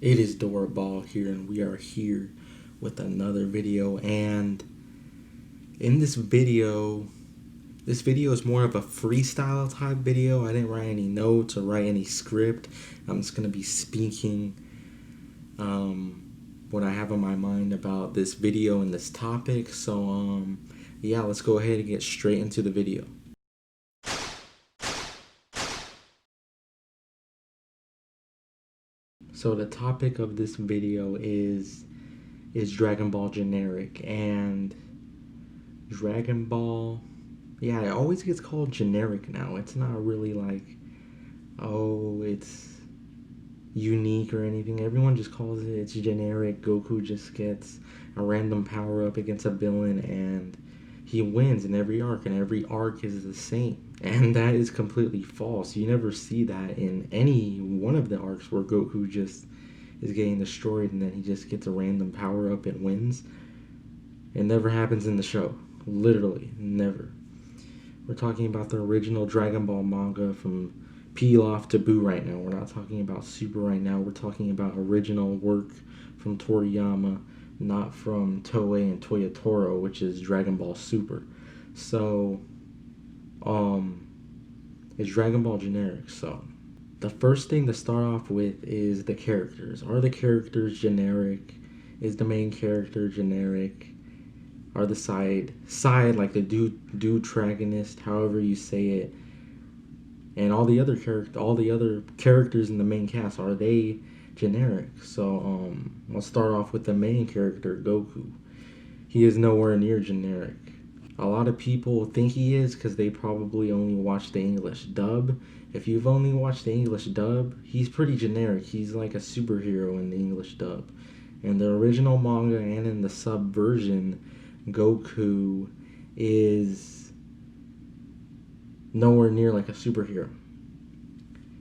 It is Dragonball here, and we are here with another video. And in this video is more of a freestyle type video. I didn't write any notes or write any script. I'm just gonna be speaking what I have on my mind about this video and this topic. So yeah, let's go ahead and get straight into the video. So the topic of this video is Dragon Ball generic, and Dragon Ball, yeah, it always gets called generic now. It's not really like, oh, it's unique or anything. Everyone just calls it, it's generic. Goku just gets a random power up against a villain and he wins in every arc, and every arc is the same. And that is completely false. You never see that in any one of the arcs where Goku just is getting destroyed and then he just gets a random power up and wins. It never happens in the show. Literally, never. We're talking about the original Dragon Ball manga from Pilaf to Buu right now. We're not talking about Super right now. We're talking about original work from Toriyama, not from Toei and Toyotaro, which is Dragon Ball Super. So, it's Dragon Ball generic. So, the first thing to start off with is the characters. Are the characters generic? Is the main character generic? Are the side like the dude dragonist, however you say it, and all the other characters in the main cast, are they generic? So let's start off with the main character, Goku. He is nowhere near generic. A lot of people think he is because they probably only watch the English dub. If you've only watched the English dub, he's pretty generic. He's like a superhero in the English dub. In the original manga and in the sub version, Goku is nowhere near like a superhero.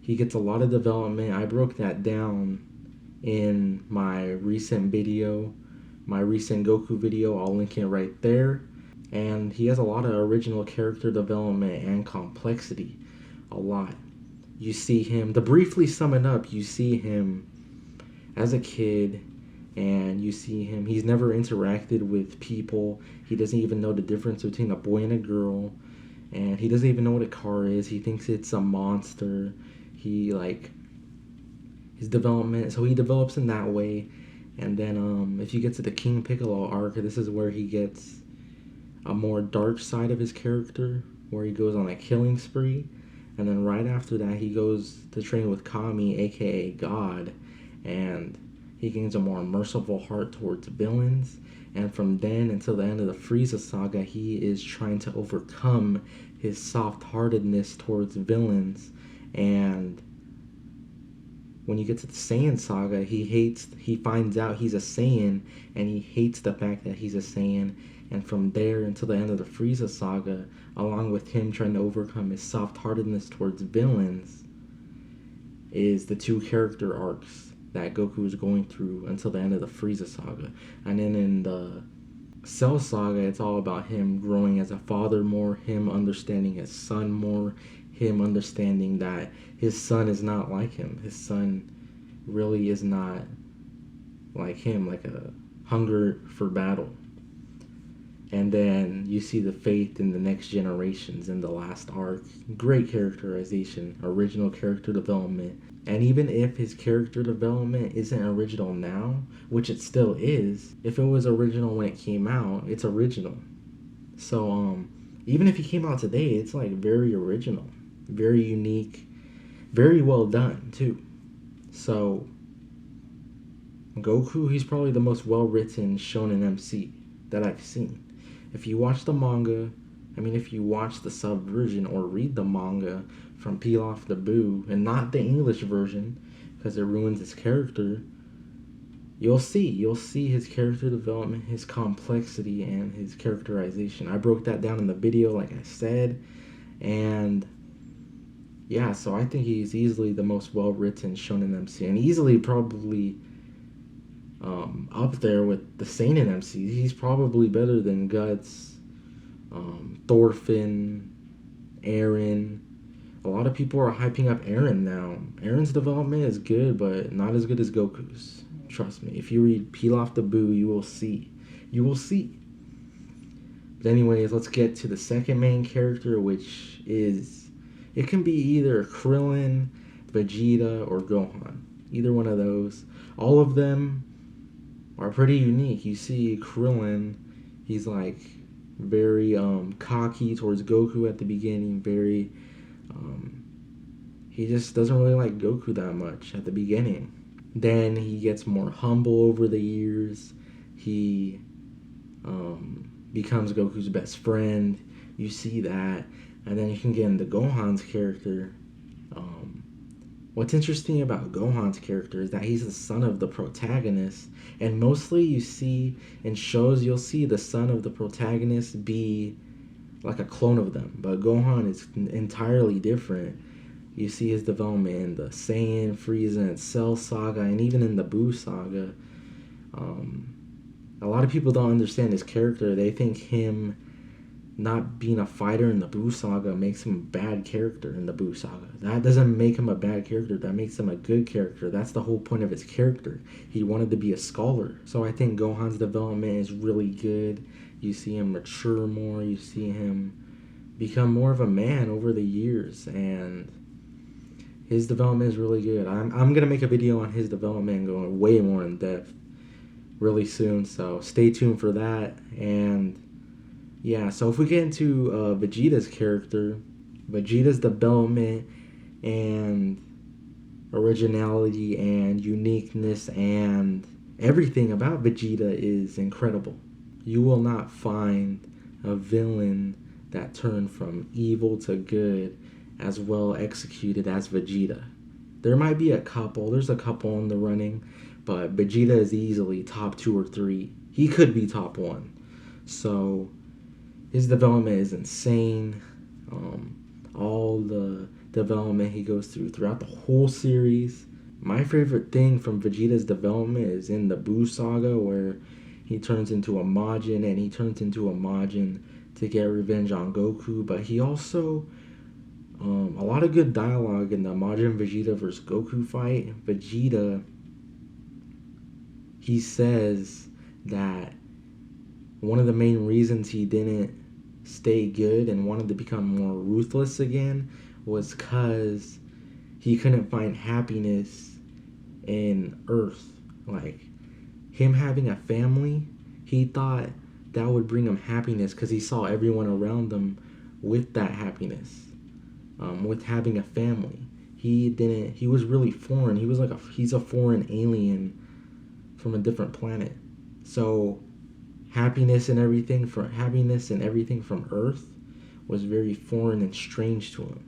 He gets a lot of development. I broke that down in my recent Goku video. I'll link it right there. And he has a lot of original character development and complexity. A lot. You see him, to briefly sum it up, you see him as a kid, and you see him, he's never interacted with people. He doesn't even know the difference between a boy and a girl, and he doesn't even know what a car is. He thinks it's a monster. His development, so he develops in that way. And then if you get to the King Piccolo arc, this is where he gets a more dark side of his character, where he goes on a killing spree. And then right after that, he goes to train with Kami, aka God, and he gains a more merciful heart towards villains. And from then until the end of the Frieza saga, he is trying to overcome his soft-heartedness towards villains. And when you get to the Saiyan saga, he finds out he's a Saiyan, and he hates the fact that he's a Saiyan. And from there until the end of the Frieza saga, along with him trying to overcome his soft-heartedness towards villains, is the two character arcs that Goku is going through until the end of the Frieza saga. And then in the Cell saga, it's all about him growing as a father more, him understanding his son more, him understanding that his son is not like him. His son really is not like him, like a hunger for battle. And then you see the faith in the next generations in the last arc. Great characterization, original character development. And even if his character development isn't original now, which it still is, if it was original when it came out, it's original. So even if he came out today, it's like very original, very unique, very well done too. So Goku, he's probably the most well-written shonen MC that I've seen. If you watch the manga, if you watch the sub version or read the manga from Pilaf to Buu, and not the English version, because it ruins his character, you'll see his character development, his complexity, and his characterization. I broke that down in the video, like I said, and yeah, so I think he's easily the most well-written shonen MC, and easily probably up there with the seinen MCs. He's probably better than Guts, Thorfinn, Aaron, A lot of people are hyping up Eren now. Eren's development is good, but not as good as Goku's. Trust me. If you read Peel Off the Boo, you will see. You will see. But anyways, let's get to the second main character, which is... It can be either Krillin, Vegeta, or Gohan. Either one of those. All of them are pretty unique. You see Krillin, he's like very cocky towards Goku at the beginning, very he just doesn't really like Goku that much at the beginning. Then he gets more humble over the years. He becomes Goku's best friend. You see that. And then you can get into Gohan's character. What's interesting about Gohan's character is that he's the son of the protagonist. And mostly you see in shows, you'll see the son of the protagonist be like a clone of them. But Gohan is entirely different. You see his development in the Saiyan, Frieza, and Cell saga, and even in the Buu saga. A lot of people don't understand his character. They think him not being a fighter in the Buu saga makes him a bad character in the Buu saga. That doesn't make him a bad character. That makes him a good character. That's the whole point of his character. He wanted to be a scholar. So I think Gohan's development is really good. You see him mature more. You see him become more of a man over the years. And his development is really good. I'm going to make a video on his development going way more in depth really soon. So stay tuned for that. And yeah, so if we get into Vegeta's character, Vegeta's development and originality and uniqueness and everything about Vegeta is incredible. You will not find a villain that turned from evil to good as well executed as Vegeta. There might be a couple, there's a couple in the running, but Vegeta is easily top 2 or 3. He could be top 1. So his development is insane. All the development he goes through throughout the whole series. My favorite thing from Vegeta's development is in the Buu saga, where he turns into a Majin, and he turns into a Majin to get revenge on Goku. But he also, a lot of good dialogue in the Majin Vegeta versus Goku fight. Vegeta, he says that one of the main reasons he didn't stay good and wanted to become more ruthless again was because he couldn't find happiness in Earth. Like, him having a family, he thought that would bring him happiness because he saw everyone around him with that happiness, with having a family. He was really foreign. He's a foreign alien from a different planet. So happiness and everything from Earth was very foreign and strange to him.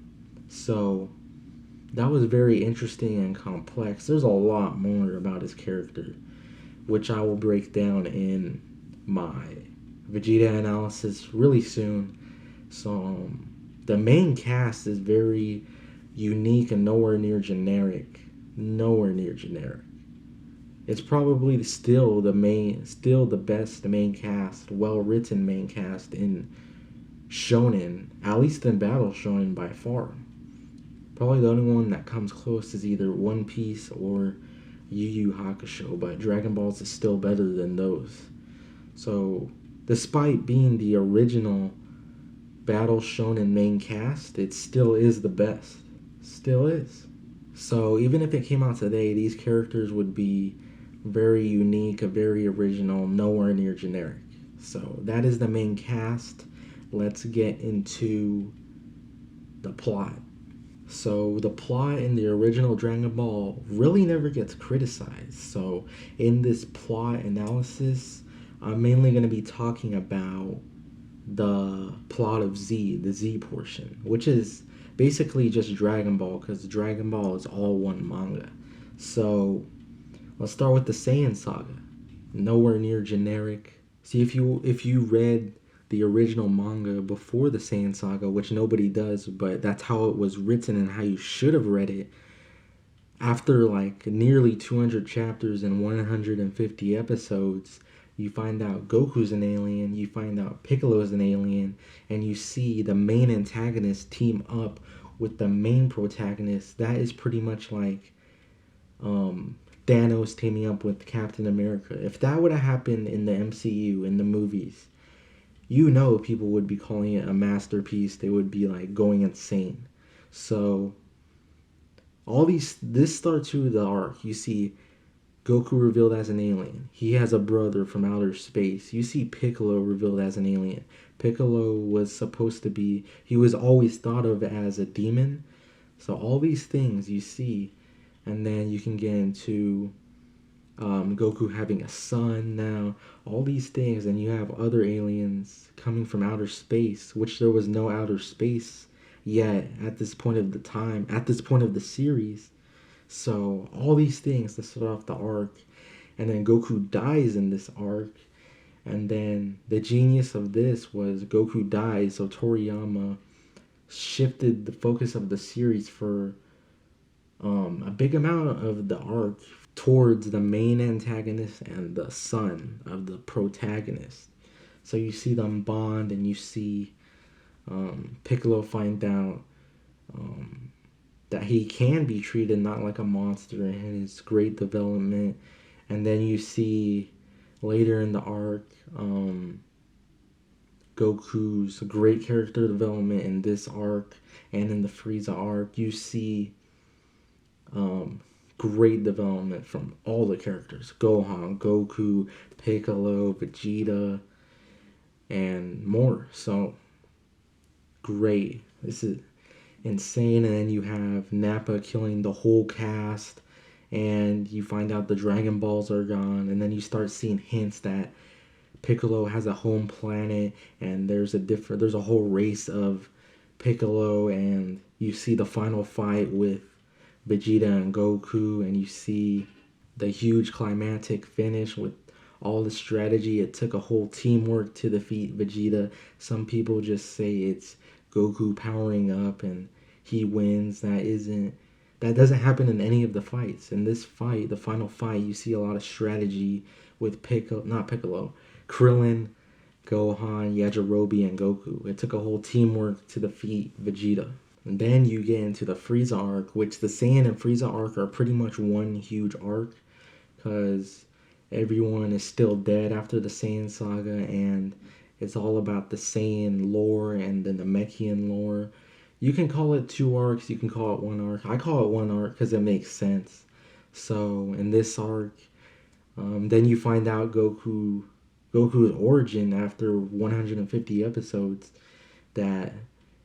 So that was very interesting and complex. There's a lot more about his character, which I will break down in my Vegeta analysis really soon. So the main cast is very unique and nowhere near generic. It's probably still the best main cast, well-written main cast in shonen, at least in battle shonen by far. Probably the only one that comes close is either One Piece or Yu Yu Hakusho, but Dragon Balls is still better than those. So, despite being the original battle shonen main cast, it still is the best. Still is. So, even if it came out today, these characters would be very unique, very original, nowhere near generic. So that is the main cast. Let's get into the plot. So the plot in the original Dragon Ball really never gets criticized. So in this plot analysis, I'm mainly going to be talking about the plot of Z, the Z portion, which is basically just Dragon Ball, because Dragon Ball is all one manga. So let's start with the Saiyan saga. Nowhere near generic. See, if you read the original manga before the Saiyan saga, which nobody does, but that's how it was written and how you should have read it, after like nearly 200 chapters and 150 episodes, you find out Goku's an alien, you find out Piccolo's an alien, and you see the main antagonists team up with the main protagonist, that is pretty much like Thanos teaming up with Captain America. If that would have happened in the MCU, in the movies, you know people would be calling it a masterpiece. They would be like going insane. So this starts with the arc. You see Goku revealed as an alien. He has a brother from outer space. You see Piccolo revealed as an alien. Piccolo was supposed to be, he was always thought of as a demon. So all these things you see, and then you can get into Goku having a son now, all these things, and you have other aliens coming from outer space, which there was no outer space yet at this point of the time, at this point of the series. So all these things to start off the arc, and then Goku dies in this arc, and then the genius of this was Goku dies, so Toriyama shifted the focus of the series for a big amount of the arc towards the main antagonist and the son of the protagonist. So you see them bond, and you see Piccolo find out that he can be treated not like a monster, and his great development. And then you see later in the arc Goku's great character development in this arc, and in the Frieza arc you see great development from all the characters: Gohan, Goku, Piccolo, Vegeta, and more. So great. This is insane. And then you have Nappa killing the whole cast, and you find out the Dragon Balls are gone, and then you start seeing hints that Piccolo has a home planet, and there's a whole race of Piccolo, and you see the final fight with Vegeta and Goku, and you see the huge climactic finish with all the strategy. It took a whole teamwork to defeat Vegeta. Some people just say it's Goku powering up and he wins. That doesn't happen in any of the fights. In this fight, the final fight, you see a lot of strategy with Krillin, Gohan, Yajirobe, and Goku. It took a whole teamwork to defeat Vegeta. And then you get into the Frieza arc, which the Saiyan and Frieza arc are pretty much one huge arc, because everyone is still dead after the Saiyan saga, and it's all about the Saiyan lore and the Namekian lore. You can call it two arcs, you can call it one arc. I call it one arc because it makes sense. So in this arc, then you find out Goku's origin after 150 episodes, that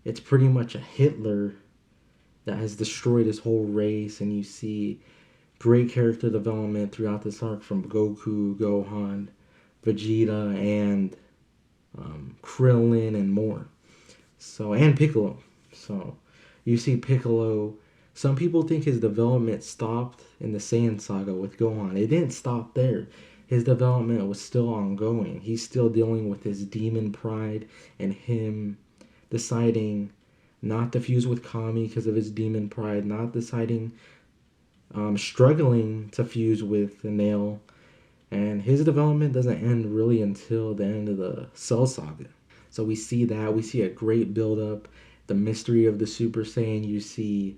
it's pretty much a Hitler that has destroyed his whole race, and you see great character development throughout this arc from Goku, Gohan, Vegeta, and Krillin, and more. So, and Piccolo. So you see Piccolo. Some people think his development stopped in the Saiyan saga with Gohan. It didn't stop there. His development was still ongoing. He's still dealing with his demon pride and him deciding not to fuse with Kami because of his demon pride, not deciding, struggling to fuse with Nail. And his development doesn't end really until the end of the Cell Saga. So we see that. We see a great build-up. The mystery of the Super Saiyan. You see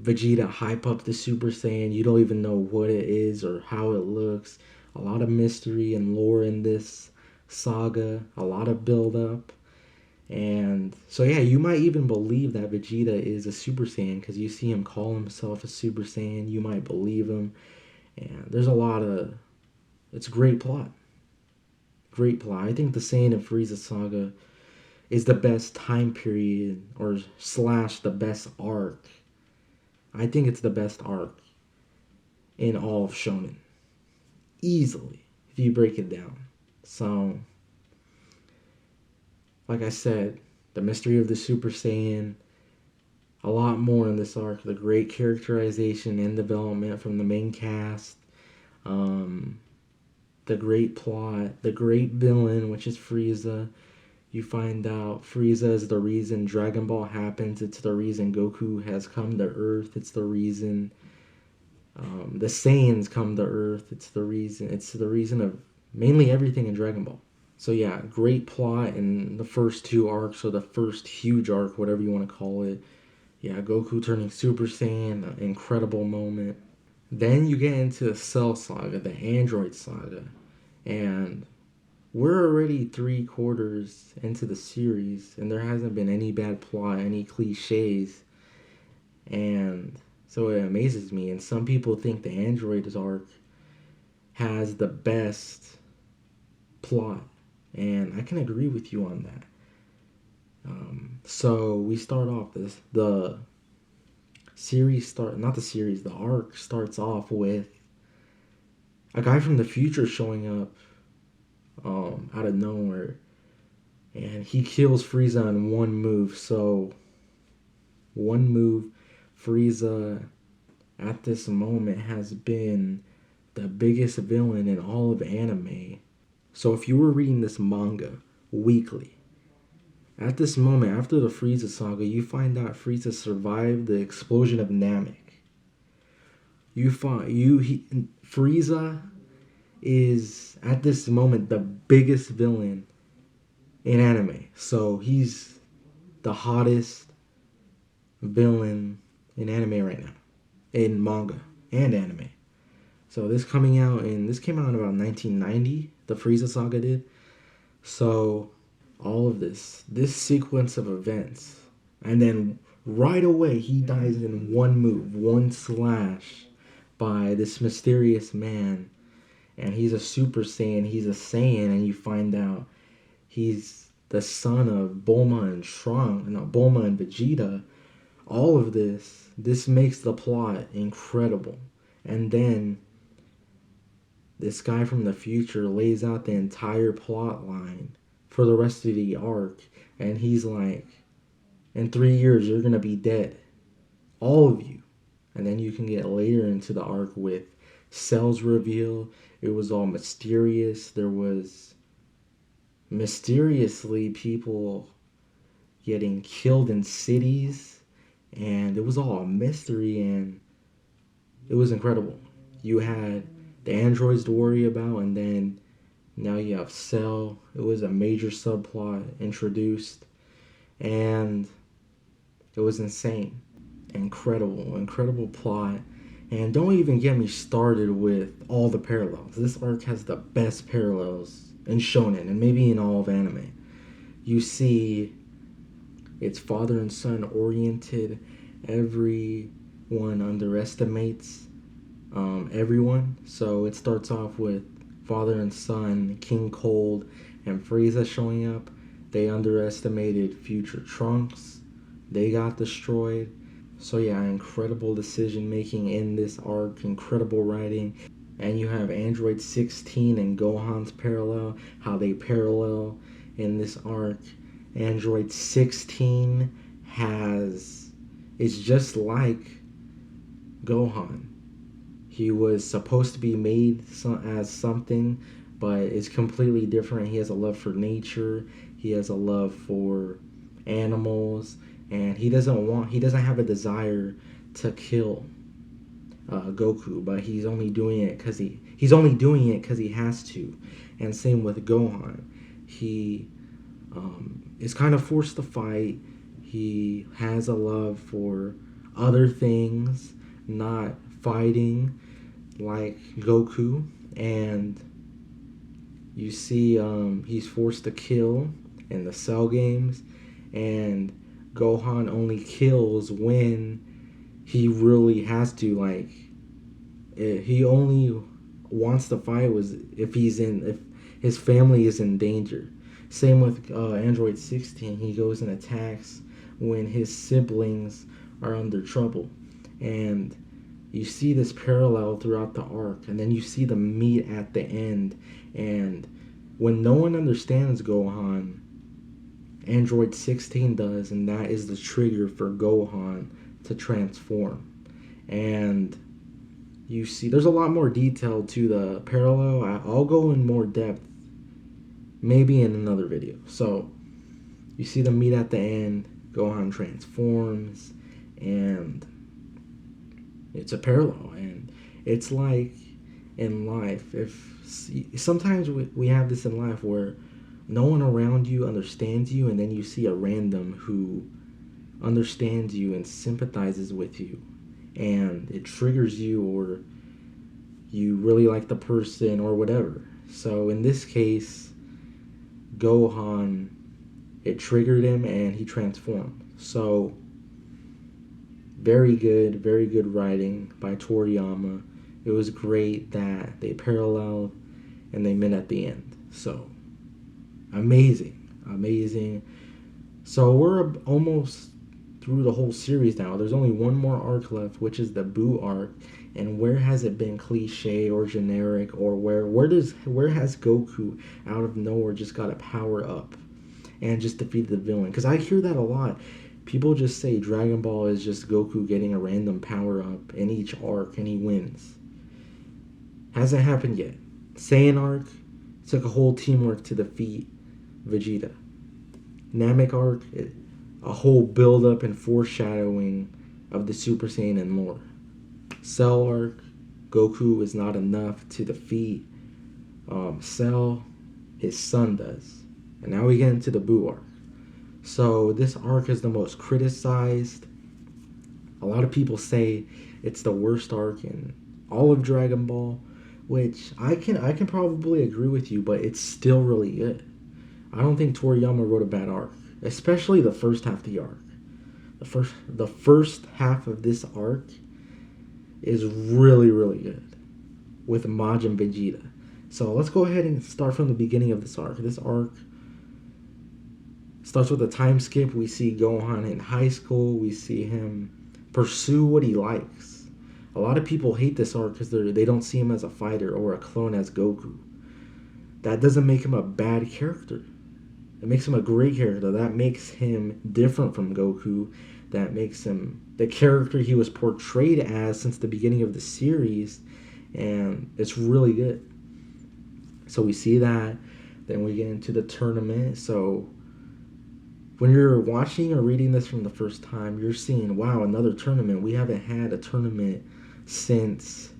Vegeta hype up the Super Saiyan. You don't even know what it is or how it looks. A lot of mystery and lore in this saga. A lot of build-up. And so yeah, you might even believe that Vegeta is a Super Saiyan because you see him call himself a Super Saiyan. You might believe him. And there's a lot of... It's a great plot. Great plot. I think the Saiyan and Frieza saga is the best time period or / the best arc. I think it's the best arc in all of shonen. Easily, if you break it down. So, like I said, the mystery of the Super Saiyan, a lot more in this arc. The great characterization and development from the main cast. The great plot. The great villain, which is Frieza. You find out Frieza is the reason Dragon Ball happens. It's the reason Goku has come to Earth. It's the reason the Saiyans come to Earth. It's the reason of mainly everything in Dragon Ball. So yeah, great plot in the first two arcs, or the first huge arc, whatever you want to call it. Yeah, Goku turning Super Saiyan, an incredible moment. Then you get into the Cell Saga, the Android Saga, and we're already 3/4 into the series, and there hasn't been any bad plot, any cliches, and so it amazes me. And some people think the Androids arc has the best plot, and I can agree with you on that. So we start off the series start not the series the arc starts off with a guy from the future showing up out of nowhere, and he kills Frieza in one move. So one move, Frieza at this moment has been the biggest villain in all of anime. So if you were reading this manga weekly, at this moment after the Frieza saga, you find out Frieza survived the explosion of Namek. Frieza is at this moment the biggest villain in anime. So he's the hottest villain in anime right now, in manga and anime. So this came out in about 1990. The Frieza saga did. So all of this sequence of events, and then right away he dies in one move, one slash, by this mysterious man, and he's a Super Saiyan. He's a Saiyan, and you find out he's the son of Bulma and Vegeta. All of this makes the plot incredible. And then this guy from the future lays out the entire plot line for the rest of the arc, and he's like, in 3 years you're gonna be dead, all of you. And then you can get later into the arc with Cell's reveal. It was all mysterious. There was mysteriously people getting killed in cities, and it was all a mystery, and it was incredible. You had the androids to worry about, and then now you have Cell. It was a major subplot introduced, and it was insane. Incredible plot. And don't even get me started with all the parallels. This arc has the best parallels in shonen, and maybe in all of anime. You see it's father and son oriented. Everyone underestimates everyone. So it starts off with father and son, King Cold and Frieza showing up. They underestimated future Trunks. They got destroyed. So yeah, incredible decision making in this arc, incredible writing. And you have Android 16 and Gohan's parallel, how they parallel in this arc. Android 16 it's just like Gohan. He was supposed to be made as something, but it's completely different. He has a love for nature. He has a love for animals, and he doesn't have a desire to kill Goku, but he's only doing it because he has to. And same with Gohan. He is kind of forced to fight. He has a love for other things, not fighting like Goku. And you see he's forced to kill in the Cell games, and Gohan only kills when he really has to. Like, he only wants to fight if his family is in danger. Same with Android 16. He goes and attacks when his siblings are under trouble. And you see this parallel throughout the arc, and then you see the meet at the end. And when no one understands Gohan, Android 16 does, and that is the trigger for Gohan to transform. And you see there's a lot more detail to the parallel. I'll go in more depth maybe in another video. So you see the meet at the end, Gohan transforms, and it's a parallel. And it's like in life, if sometimes we have this in life where no one around you understands you, and then you see a random who understands you and sympathizes with you, and it triggers you, or you really like the person or whatever. So in this case, Gohan, it triggered him and he transformed. So very good writing by Toriyama. It was great that they paralleled and they met at the end. So amazing. So we're almost through the whole series now. There's only one more arc left, which is the Boo arc. And where has it been cliche or generic, or where has Goku out of nowhere just got a power up and just defeated the villain? Because I hear that a lot. People just say Dragon Ball is just Goku getting a random power up in each arc and he wins. Hasn't happened yet. Saiyan arc took a whole teamwork to defeat Vegeta. Namek arc, a whole build up and foreshadowing of the Super Saiyan lore. Cell arc, Goku is not enough to defeat Cell. His son does. And now we get into the Boo arc. So this arc is the most criticized. A lot of people say it's the worst arc in all of Dragon Ball, which I can probably agree with you, but it's still really good. I don't think Toriyama wrote a bad arc, especially the first half of the arc. The first half of this arc is really good with Majin Vegeta. So let's go ahead and start from the beginning of this arc. This arc starts with a time skip. We see Gohan in high school. We see him pursue what he likes. A lot of people hate this arc because they don't see him as a fighter or a clone as Goku. That doesn't make him a bad character. It makes him a great character. That makes him different from Goku. That makes him the character he was portrayed as since the beginning of the series. And it's really good. So we see that. Then we get into the tournament. So when you're watching or reading this from the first time, you're seeing, wow, another tournament. We haven't had a tournament since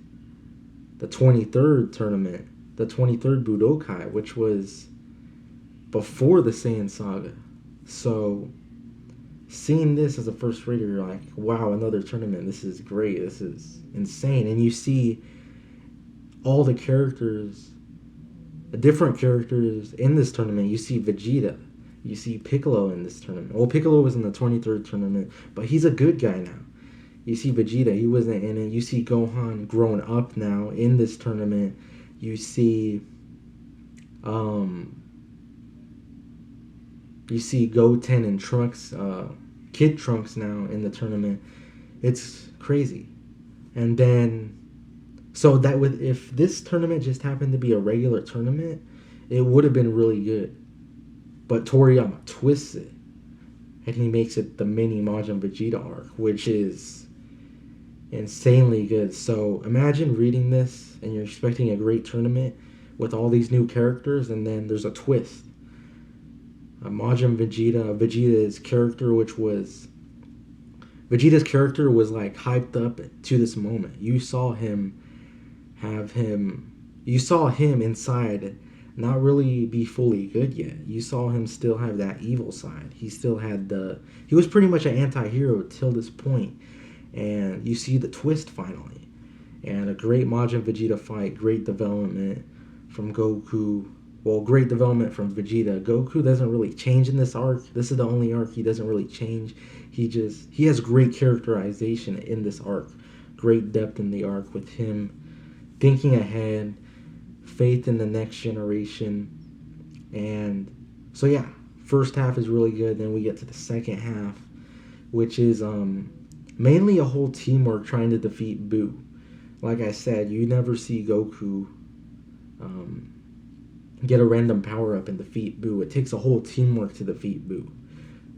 the 23rd tournament, the 23rd Budokai, which was before the Saiyan Saga. So seeing this as a first reader, you're like, wow, another tournament. This is great. This is insane. And you see all the characters, the different characters in this tournament. You see Vegeta. You see Piccolo in this tournament. Well, Piccolo was in the 23rd tournament, but he's a good guy now. You see Vegeta, he wasn't in it. You see Gohan grown up now in this tournament. You see Goten and Trunks, Kid Trunks now in the tournament. It's crazy. And then, so that if this tournament just happened to be a regular tournament, it would have been really good. But Toriyama twists it, and he makes it the mini Majin Vegeta arc, which is insanely good. So imagine reading this and you're expecting a great tournament with all these new characters, and then there's a twist. Vegeta's character, Vegeta's character was like hyped up to this moment. You saw him inside not really be fully good yet. You saw him still have that evil side. He was pretty much an anti-hero till this point. And you see the twist finally. And a great Majin Vegeta fight, great development from Goku. Well, great development from Vegeta. Goku doesn't really change in this arc. This is the only arc he doesn't really change. He has great characterization in this arc. Great depth in the arc with him thinking ahead, faith in the next generation. And so yeah, first half is really good. Then we get to the second half, which is mainly a whole teamwork trying to defeat Boo. Like I said, you never see Goku get a random power up and defeat Boo. It takes a whole teamwork to defeat Boo.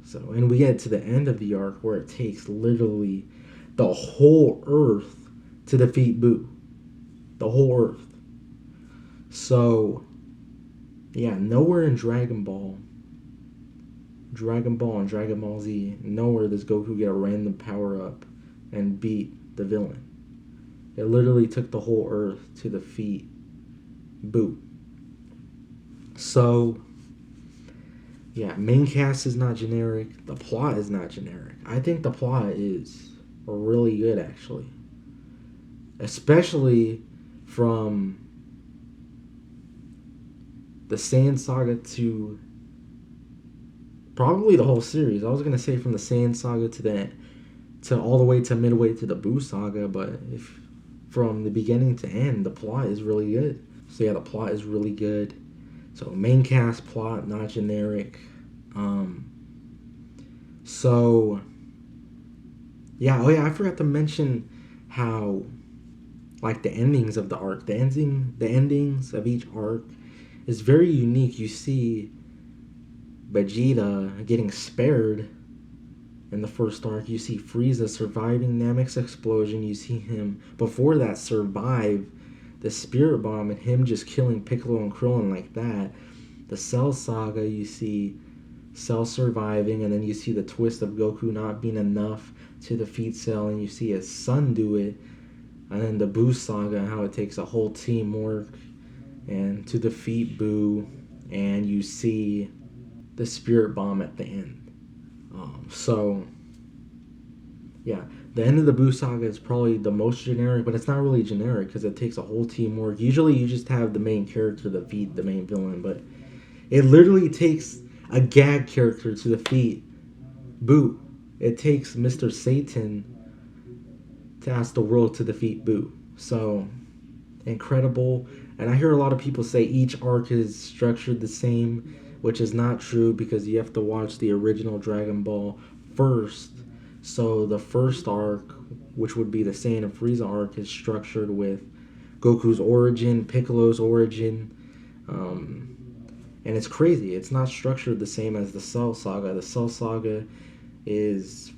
So, and we get to the end of the arc where it takes literally the whole Earth to defeat Boo. The whole Earth. So, yeah, nowhere in Dragon Ball and Dragon Ball Z, nowhere does Goku get a random power up and beat the villain. It literally took the whole Earth to defeat Boo. So, Yeah, main cast is not generic. The plot is not generic. I think the plot is really good, actually. Especially from the Saiyan Saga to probably the whole series. I was gonna say from the Saiyan Saga to all the way to midway to the Buu Saga, but if from the beginning to end, the plot is really good. So yeah, the plot is really good. So main cast, plot, not generic. Um, so yeah, oh yeah, I forgot to mention how like the endings of the arc, the endings of each arc is very unique. You see Vegeta getting spared in the first arc. You see Frieza surviving Namek's explosion. You see him before that survive the Spirit Bomb and him just killing Piccolo and Krillin like that. The Cell Saga, you see Cell surviving, and then you see the twist of Goku not being enough to defeat Cell, and you see his son do it. And then the Buu Saga, how it takes a whole teamwork and to defeat Buu, and you see the Spirit Bomb at the end. So, yeah, the end of the Buu Saga is probably the most generic, but it's not really generic because it takes a whole teamwork. Usually, you just have the main character defeat the main villain, but it literally takes a gag character to defeat Buu. It takes Mr. Satan to ask the world to defeat Buu. So, incredible. And I hear a lot of people say each arc is structured the same, which is not true because you have to watch the original Dragon Ball first. So the first arc, which would be the Saiyan and Frieza arc, is structured with Goku's origin, Piccolo's origin, and it's crazy. It's not structured the same as the Cell Saga. The Cell Saga is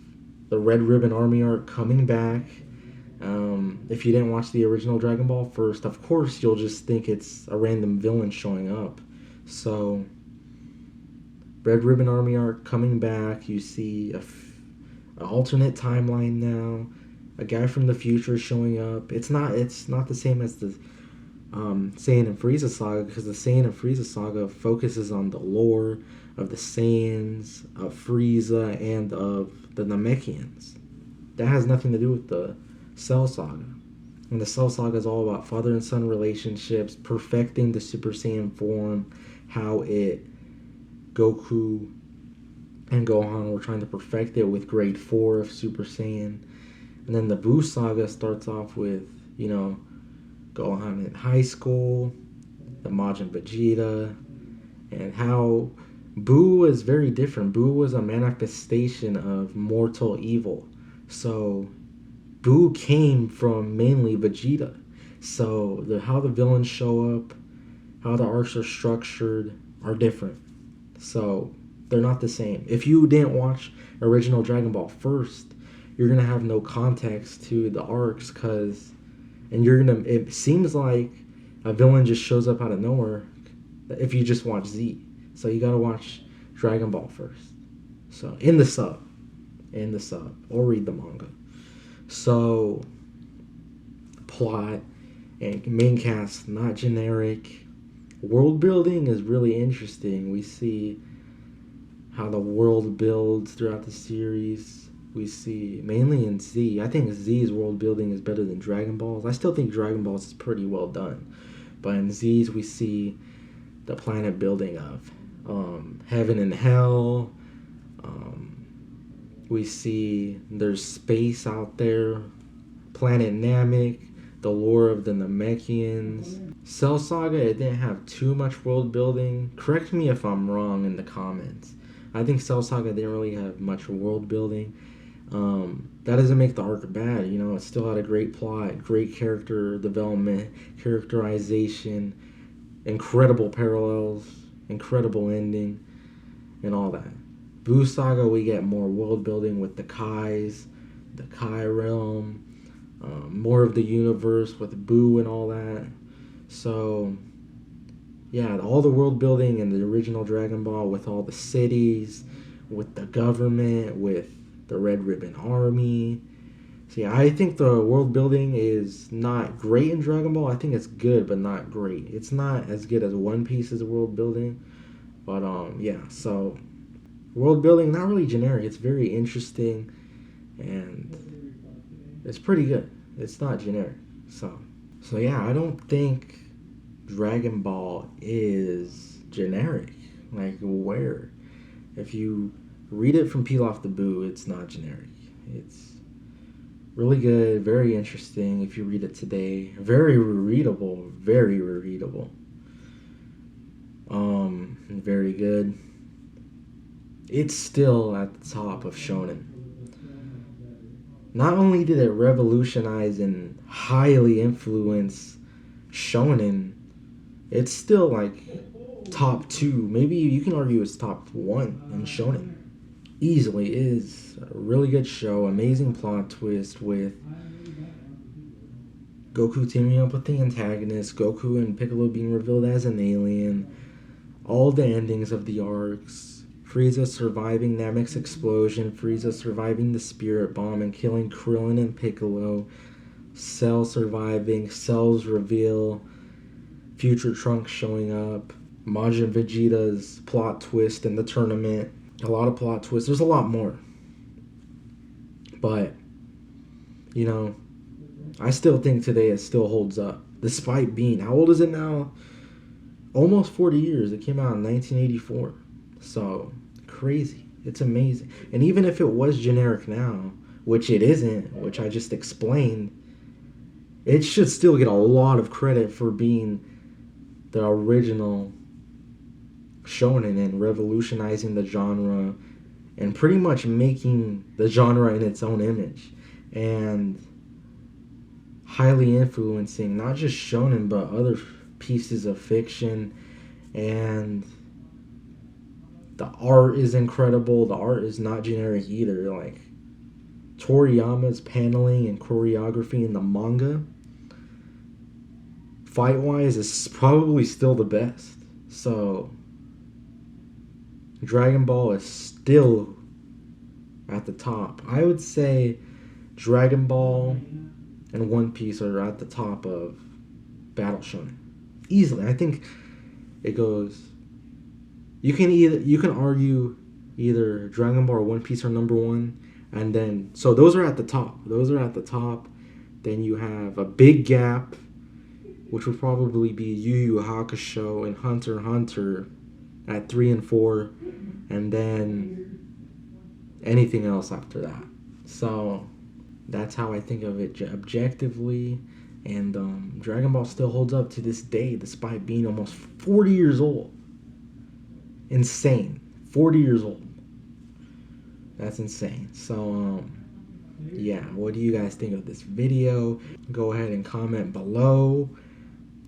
the Red Ribbon Army arc coming back. If you didn't watch the original Dragon Ball first, of course you'll just think it's a random villain showing up. So Red Ribbon Army arc coming back. You see an alternate timeline now. A guy from the future showing up. It's not the same as the Saiyan and Frieza saga because the Saiyan and Frieza saga focuses on the lore of the Saiyans, of Frieza, and of the Namekians. That has nothing to do with the Cell Saga. And the Cell Saga is all about father and son relationships, perfecting the Super Saiyan form, how Goku and Gohan were trying to perfect it with grade 4 of Super Saiyan. And then the Buu Saga starts off with, Gohan in high school, the Majin Vegeta, and how Buu was very different. Buu was a manifestation of mortal evil. So Buu came from mainly Vegeta. So how the villains show up, how the arcs are structured are different. So they're not the same. If you didn't watch original Dragon Ball first, you're gonna have no context to the arcs it seems like a villain just shows up out of nowhere if you just watch Z. So you gotta watch Dragon Ball first. So in the sub, or read the manga. So plot and main cast not generic. World building is really interesting. We see how the world builds throughout the series. We see mainly in Z. I think Z's world building is better than Dragon Ball's. I still think Dragon Ball's is pretty well done, but in Z's we see the planet building of heaven and hell. We see there's space out there, planet Namek, the lore of the Namekians. Cell Saga, it didn't have too much world building. Correct me if I'm wrong in the comments. I think Cell Saga didn't really have much world building. That doesn't make the arc bad. It still had a great plot, great character development, characterization, incredible parallels, incredible ending, and all that. Buu Saga, we get more world building with the Kais, the Kai realm, more of the universe with Buu and all that. So, yeah, all the world building in the original Dragon Ball with all the cities, with the government, with the Red Ribbon Army. So, yeah, I think the world building is not great in Dragon Ball. I think it's good, but not great. It's not as good as One Piece's world building. But, yeah, so World building, not really generic. It's very interesting, and it's pretty good. It's not generic. So yeah, I don't think Dragon Ball is generic. Like, where? If you read it from Peel Off the Boo, it's not generic. It's really good, very interesting if you read it today. Very readable, very readable. Very good. It's still at the top of shonen. Not only did it revolutionize and highly influence shonen, it's still like top two. Maybe you can argue it's top one in shonen. Easily is a really good show. Amazing plot twist with Goku teaming up with the antagonist, Goku and Piccolo being revealed as an alien, all the endings of the arcs, Frieza surviving Namex explosion, Frieza surviving the spirit bomb and killing Krillin and Piccolo, Cell surviving, Cell's reveal, Future Trunks showing up, Majin Vegeta's plot twist in the tournament, a lot of plot twists. There's a lot more. But, you know, I still think today it still holds up. Despite being, how old is it now? Almost 40 years. It came out in 1984. So, crazy. It's amazing. And even if it was generic now, which it isn't, which I just explained, it should still get a lot of credit for being the original shonen and revolutionizing the genre and pretty much making the genre in its own image and highly influencing not just shonen but other pieces of fiction. And the art is incredible. The art is not generic either. Like, Toriyama's paneling and choreography in the manga, fight wise, is probably still the best. So Dragon Ball is still at the top. I would say Dragon Ball and One Piece are at the top of Battle Shonen. Easily. I think it goes, you can argue either Dragon Ball or One Piece are number one, and then so those are at the top. Those are at the top. Then you have a big gap, which would probably be Yu Yu Hakusho and Hunter x Hunter at 3 and 4, and then anything else after that. So that's how I think of it objectively. And Dragon Ball still holds up to this day despite being almost 40 years old. Insane. 40 years old. That's insane. So yeah, what do you guys think of this video? Go ahead and comment below.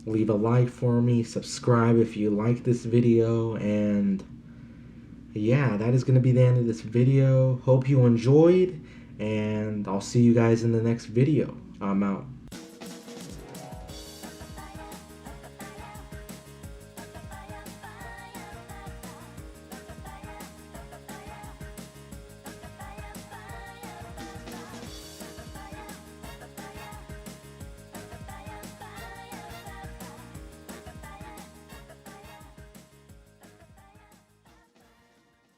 Leave a like for me. Subscribe if you like this video. And yeah, that is going to be the end of this video. Hope you enjoyed, and I'll see you guys in the next video. I'm out.